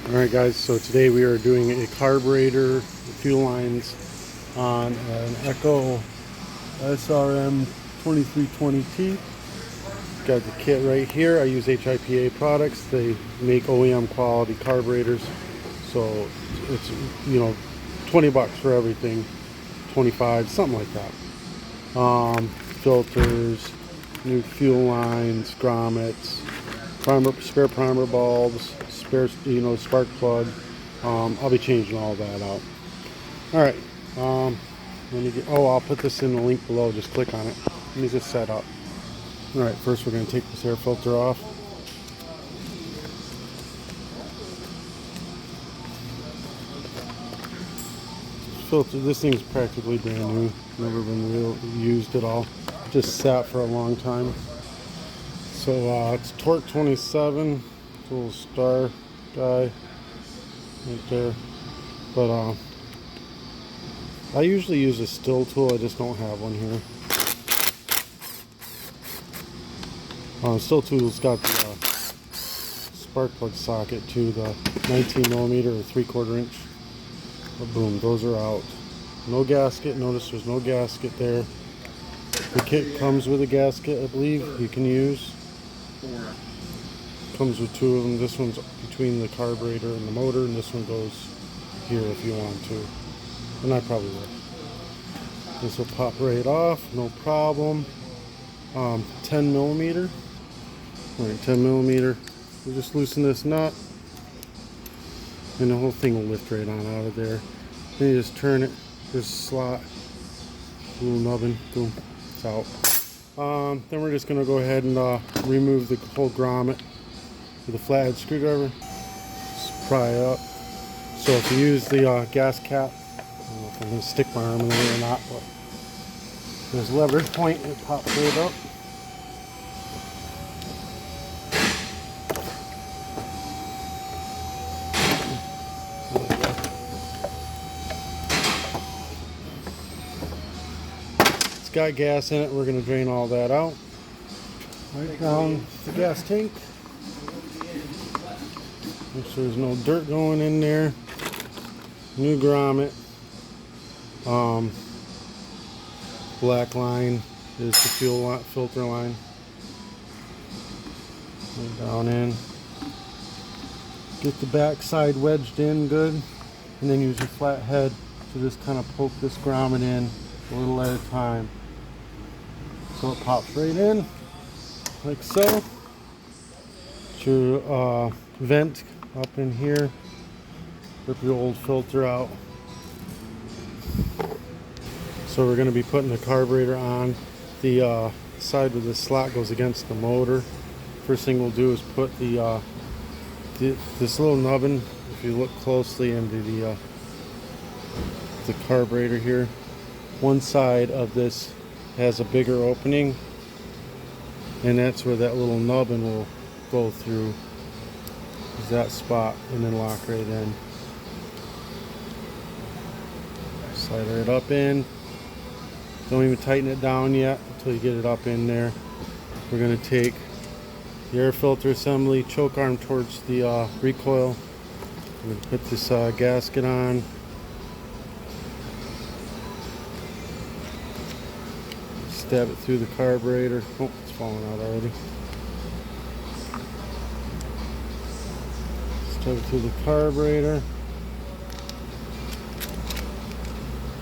Alright guys, so today we are doing a carburetor fuel lines on an Echo srm2320t. Got the kit right here. I use HIPA products. They make OEM quality carburetors, so it's 20 bucks for everything, 25, something like that. Filters, new fuel lines, grommets, spare primer bulbs, spare spark plug. I'll be changing all that out. All right, let me get. Oh, I'll put this in the link below. Just click on it. Let me just set up. All right, first we're going to take this air filter off. This thing's practically brand new. Never been used at all. Just sat for a long time. So it's torque 27. It's a little star guy right there. But I usually use a still tool. I just don't have one here. Still tool's got the spark plug socket too, the 19 millimeter or 3/4 inch. But boom, those are out. No gasket. Notice there's no gasket there. The kit comes with a gasket, I believe, you can use. Comes with two of them. This one's between the carburetor and the motor, and this one goes here if you want to. And I probably will. This will pop right off, no problem. 10 millimeter. Alright, 10 millimeter. We just loosen this nut, and the whole thing will lift right on out of there. Then you just turn it. There's a slot, little nubbin, boom, it's out. Then we're just going to go ahead and remove the whole grommet with a flathead screwdriver. Just pry up. So if you use the gas cap, I don't know if I'm going to stick my arm in there or not, but there's a lever point, it pops right up. Got gas in it. We're going to drain all that out right down the gas tank. Make sure there's no dirt going in there. New grommet. Black line is the fuel filter line. Right down in. Get the back side wedged in good, and then use your flat head to just kind of poke this grommet in a little at a time. So it pops right in, like so. Get your vent up in here. Rip your old filter out. So we're going to be putting the carburetor on. The side of the slot goes against the motor. First thing we'll do is put this little nubbin, if you look closely, into the carburetor here. One side of this has a bigger opening, and that's where that little nubbin will go through, is that spot, and then lock right in. Slide right up in. Don't even tighten it down yet until you get it up in there. We're going to take the air filter assembly, choke arm towards the recoil. We're going to put this gasket on. Stab it through the carburetor. Oh, it's falling out already. Stab it through the carburetor.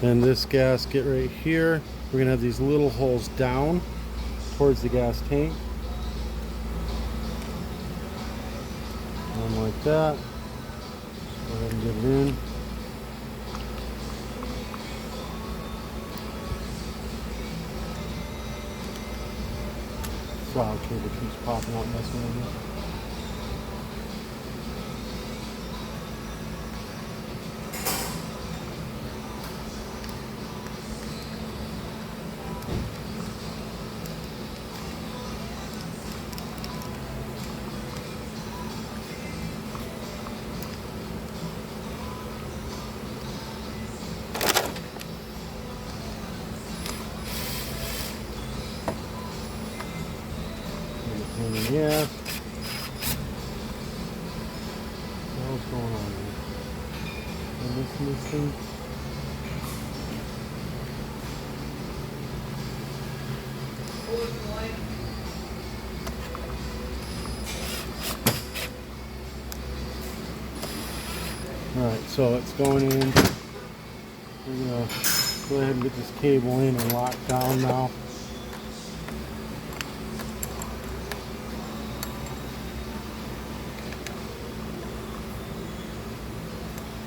And this gasket right here, we're going to have these little holes down towards the gas tank. One like that. Go ahead and get it in. Solid cable keeps popping out, messing with me. Yeah. going on here? Am I missing this thing? Alright, so it's going in. We're going to go ahead and get this cable in and locked down now.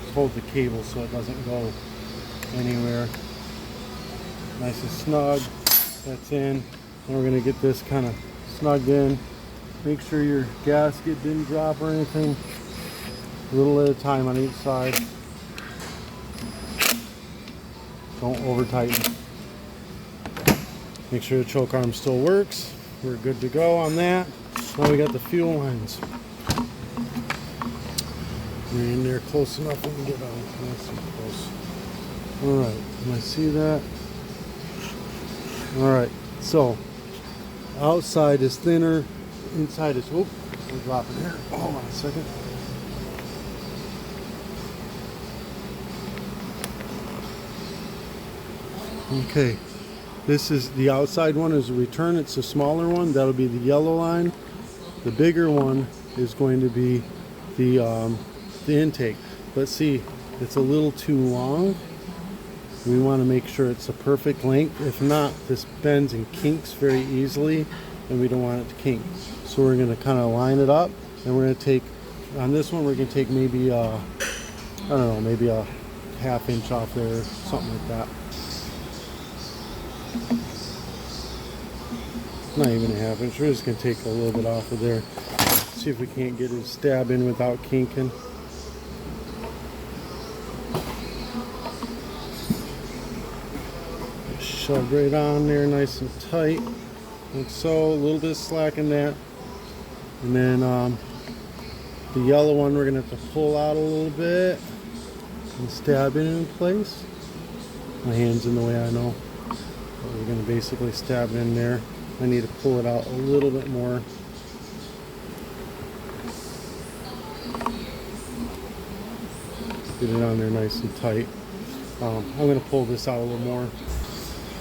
Just hold the cable so it doesn't go anywhere. Nice and snug. That's in. And we're going to get this kind of snugged in. Make sure your gasket didn't drop or anything. A little at a time on each side. Don't over tighten. Make sure the choke arm still works. We're good to go on that. Now we got the fuel lines. We're in there close enough we can get on. Nice and close. Alright, can I see that? Alright, so outside is thinner, inside is, whoop, we're dropping here. Hold on a second. Okay, this is the outside one is a return. It's a smaller one. That'll be the yellow line. The bigger one is going to be the intake. Let's see, it's a little too long. We want to make sure it's a perfect length. If not, this bends and kinks very easily, and we don't want it to kink. So we're going to kind of line it up, and we're going to take, on this one, we're going to take maybe, I don't know, maybe a ½ inch off there, something like that. Not even a ½ inch. We're just going to take a little bit off of there. See if we can't get it stab in without kinking. Shove right on there nice and tight. Like so. A little bit of slack in that. And then the yellow one we're going to have to pull out a little bit and stab it in place. My hand's in the way, I know. But we're going to basically stab it in there. I need to pull it out a little bit more. Get it on there nice and tight. I'm going to pull this out a little more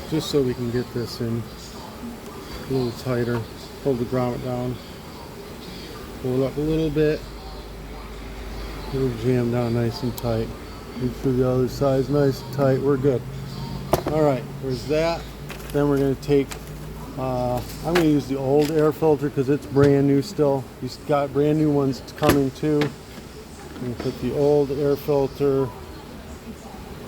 just so we can get this in a little tighter. Hold the grommet down. Pull it up a little bit. It'll jam down nice and tight. Make sure the other side's nice and tight. We're good. Alright, there's that. Then we're going to take I'm going to use the old air filter because it's brand new still. You've got brand new ones coming too. I'm going to put the old air filter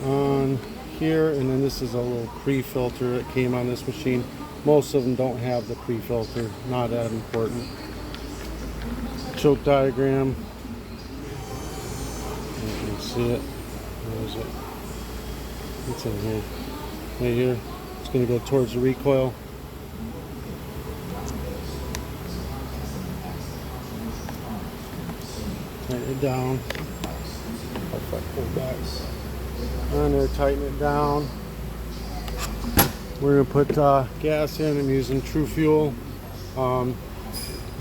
on here, and then this is a little pre-filter that came on this machine. Most of them don't have the pre-filter, not that important. Choke diagram. You can see it. Where is it? It's in here. Right here. It's going to go towards the recoil. Tighten it down. If I pull back on there, tighten it down. We're going to put gas in. I'm using True Fuel. You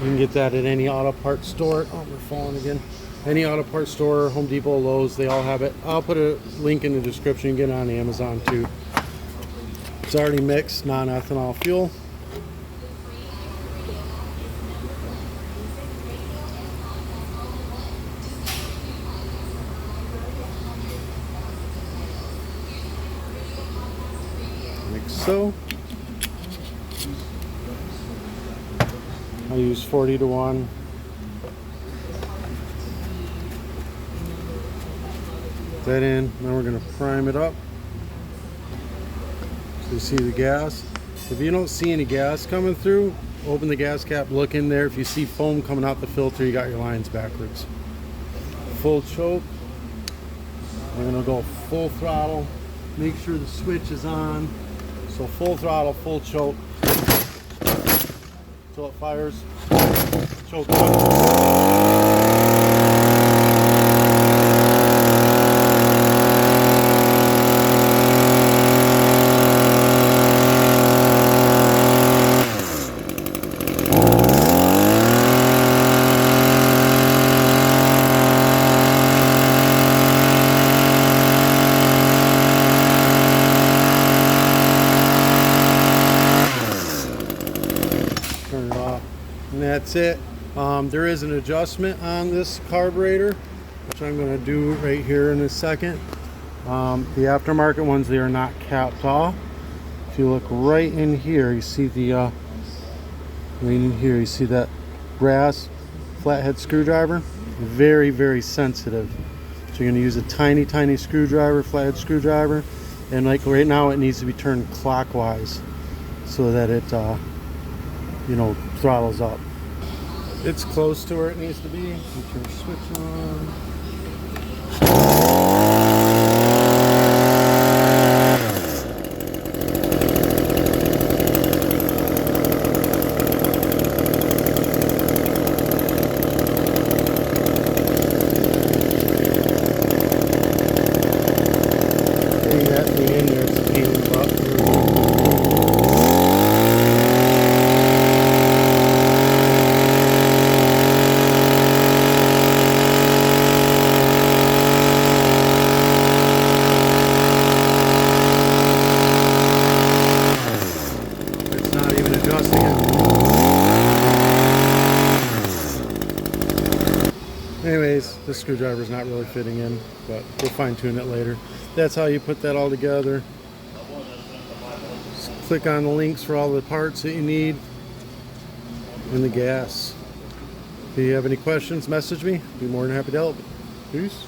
can get that at any auto parts store. Oh, we're falling again. Any auto parts store, Home Depot, Lowe's, they all have it. I'll put a link in the description. You can get it on Amazon too. It's already mixed, non-ethanol fuel. Like so. I use 40:1. Put that in. Now we're going to prime it up. So you see the gas. If you don't see any gas coming through, open the gas cap, look in there. If you see foam coming out the filter, you got your lines backwards. Full choke. We're going to go full throttle. Make sure the switch is on. So full throttle, full choke. Until it fires. Choke on. that's it. There is an adjustment on this carburetor, which I'm going to do right here in a second. The aftermarket ones, they are not capped off. If you look right in here, you see the right in here, you see that brass flathead screwdriver. Very, very sensitive. So you're going to use a tiny screwdriver, flathead screwdriver, and like right now it needs to be turned clockwise so that it you know, throttles up. It's close to where it needs to be. You turn the switch on. Anyways, this screwdriver is not really fitting in, but we'll fine tune it later. That's how you put that all together. Just click on the links for all the parts that you need and the gas. If you have any questions, message me. Be more than happy to help. Peace.